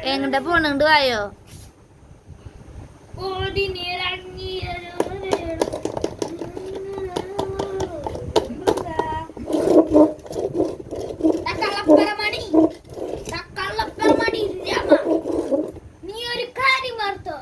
എങ്ങോട്ടാ പോണുണ്ട് വായോ നീ ഒരു കാര്യം ഓർത്തോ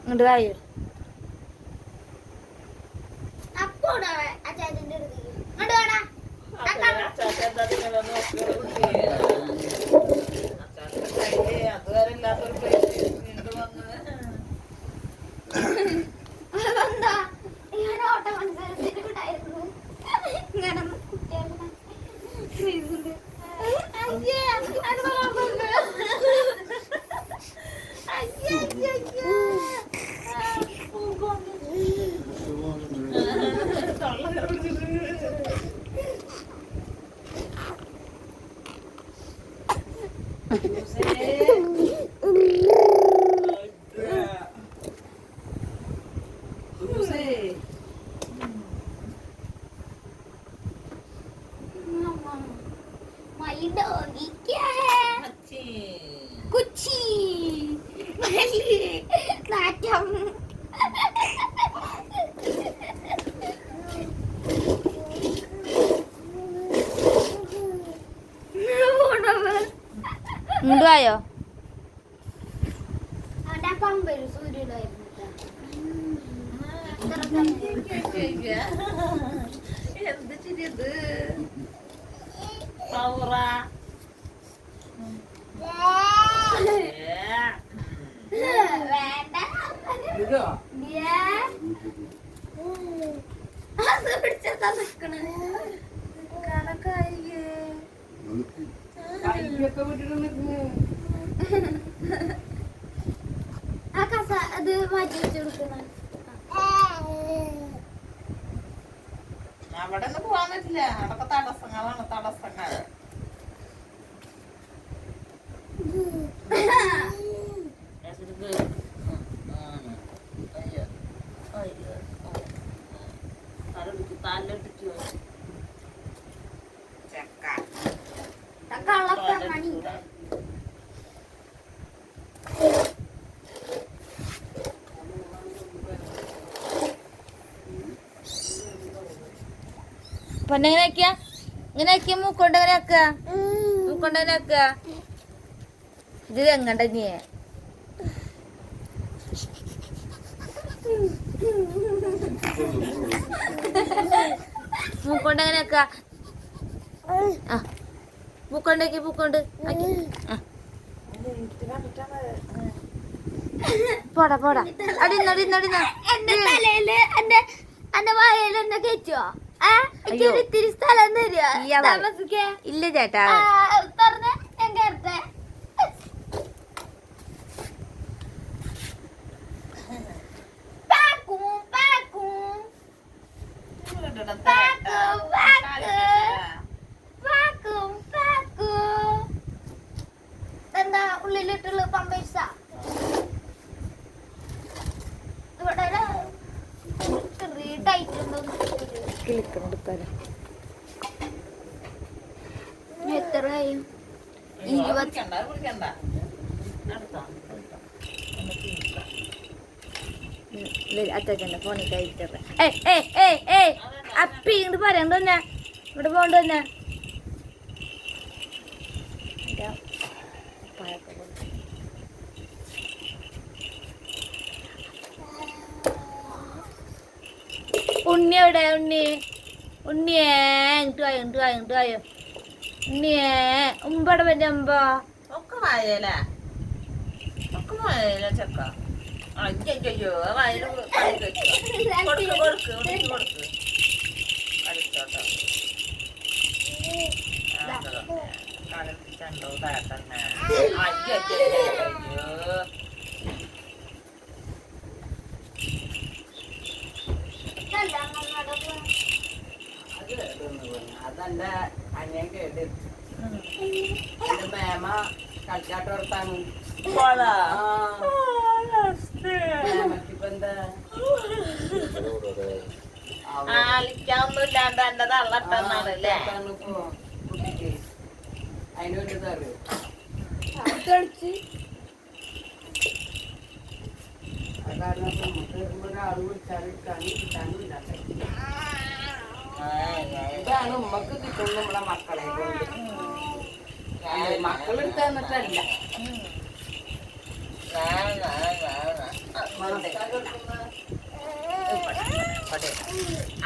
ഇങ്ങോട്ട് വായോ ഇങ്ങോട്ട് വായോ എന്ത് ചിരിയത് പൗറ അത് മാറ്റി വെച്ച് കൊടുക്കണം അവിടെ ഒന്നും പോവാൻ പറ്റില്ല അതൊക്കെ തടസ്സങ്ങളാണ് തടസ്സങ്ങൾ പൊന്നെങ്ങനെ ആക്കിയ ഇങ്ങനെ ആക്കിയ മൂക്കൊണ്ട് എങ്ങനെ ആക്കുക മൂക്കൊണ്ട് എങ്ങനെ ആക്കുക ഇത് എങ്ങണ്ട നീ മൂക്കൊണ്ട് എങ്ങനെ ആക്കുക ആ പൂക്കൊണ്ട് പൂക്കൊണ്ട് പോടാ പോടാ അടിന്ന അടിന്ന അടിന്ന എന്റെ തലയില് എന്റെ വായയിൽ എന്നെ കയറ്റുവോ ഇത്തിരി സ്ഥലം തരുവോ താമസിക്കേ ഇല്ല ചേട്ടാ തുറന്ന് ഞാൻ കയറട്ടെ എന്താ ഉള്ളിലിട്ടുള്ള പമ്പേഴ്സ ഇവിടെ ടൈറ്റ് ഉണ്ടോ എത്രയായി 20 അച്ഛൻ്റെ ഫോണിൽ കഴിച്ചത് അപ്പി ഇങ്ങോട്ട് പറയണ്ട തന്നെ ഇവിടെ പോകണ്ട തന്നെ ഉണ്ണി എവിടെ ഉണ്ണി ഉണ്ണിയേ ഇങ്ങോട്ട് വായോ ഇങ്ങോട്ട് വായോ ഇങ്ങോട്ട് വായോ ഉണ്ണിയേ ഉമ്പടെ പറ്റ അമ്പ ഒക്കെ വായല ഒക്കെ വായല ചക്ക അയ്യോ വായന കൊടുക്ക് കൊടുക്ക് കൊടുക്ക് കൊടുക്ക് കളിച്ചോട്ടോ കളിച്ചിട്ടുണ്ടോ താത്തന്നെ അയ്യോ അതല്ല അനിയൻ കേട്ട് എന്റെ മേമ കളിച്ചാട്ടോർത്താണ് പോളാ മേമക്കിപ്പോ എന്താ ആലിക്കൊന്നും ഇല്ലാണ്ട് എന്റെ തള്ളട്ടന്നാണല്ലേ ഇപ്പൊ കുട്ടിക്ക് അതിനൊരു ഇതറിയോ കളിച്ച് കാരണം നമുക്ക് ഒരാൾ വിളിച്ചാൽ കിട്ടാനും ഇല്ലാത്ത ഇതാണ് ഉമ്മക്ക് കിട്ടും നമ്മളെ മക്കളെ കൊണ്ട് മക്കളെടുത്ത് തന്നിട്ടല്ല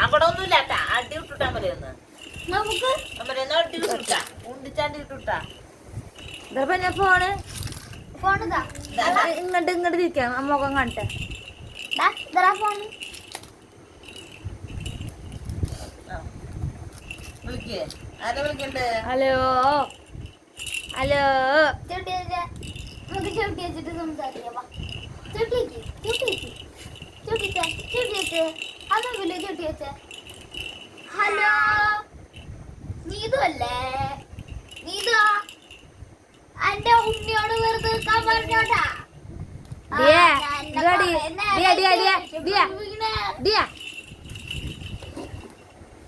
അവിടെ ഒന്നുമില്ലാട്ടാ അടി വിട്ടുട്ടാ മതിയൊന്ന് നമുക്ക് അടി വിട്ടുട്ടാ ഉണ്ടിച്ചാണ്ടി വിട്ടുട്ടാ പിന്നെ ഫോൺ ഇതാ ഇങ്ങോട്ട് ഇങ്ങോട്ട് തിരിക്കാം മുഖം കണ്ടേ ഇതാ ഫോൺ വിളിക്കേ ആരെ വിളിക്കണ്ടേ ഹലോ ഹലോ ചുട്ടി നമുക്ക് ചുട്ടി വെച്ചിട്ട് സംസാരിക്കാം ചുട്ടി അതൊന്നുമില്ല ചുട്ടി വെച്ച ഹലോ നീതു അല്ലേ നീതു എന്റെ ഉണ്ണിയോട് വെറുതെ നിൽക്കാൻ പറഞ്ഞോട്ടാ ദിയ, ദിയ, ദിയ, ദിയ, ദിയ, ദിയ.